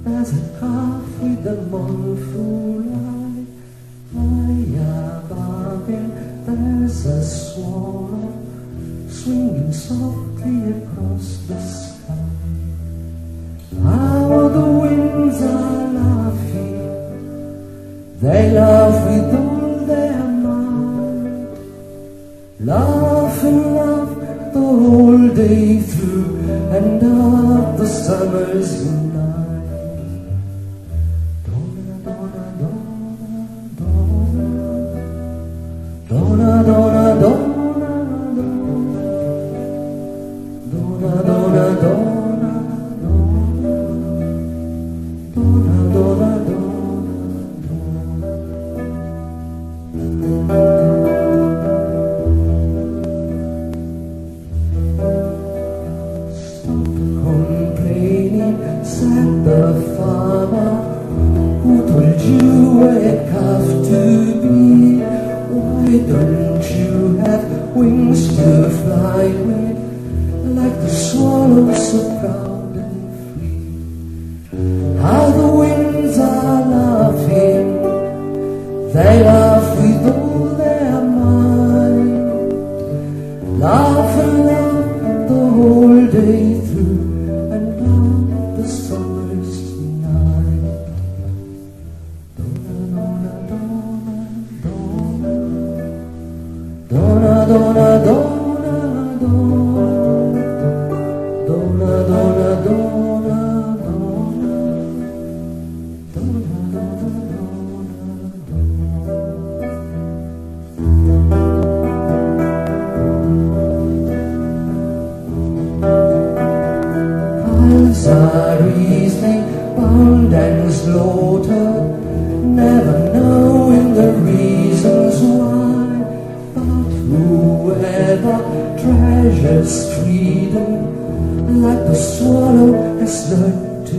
As a calf with the mournful eye, bargain, there's a swallow swinging softly across the sky. How the winds are laughing, they laugh with all their might, laugh and laugh the whole day through, and up the summer's night. Donna, donna, donna, donna, donna, donna, donna, donna, Stop complaining, said the farmer, who told you a calf to be. Why don't you have wings to fly with, like the swallow so proud and free? How the winds are laughing, they laugh with all their mind, laugh and laugh the whole day through, and out the summer's night. Donna, donna, donna, donna, donna, donna, donna, Piles are Riesling, bound and slaughtered, never knowing the reasons why. Whoever treasures freedom, like the swallow has learned to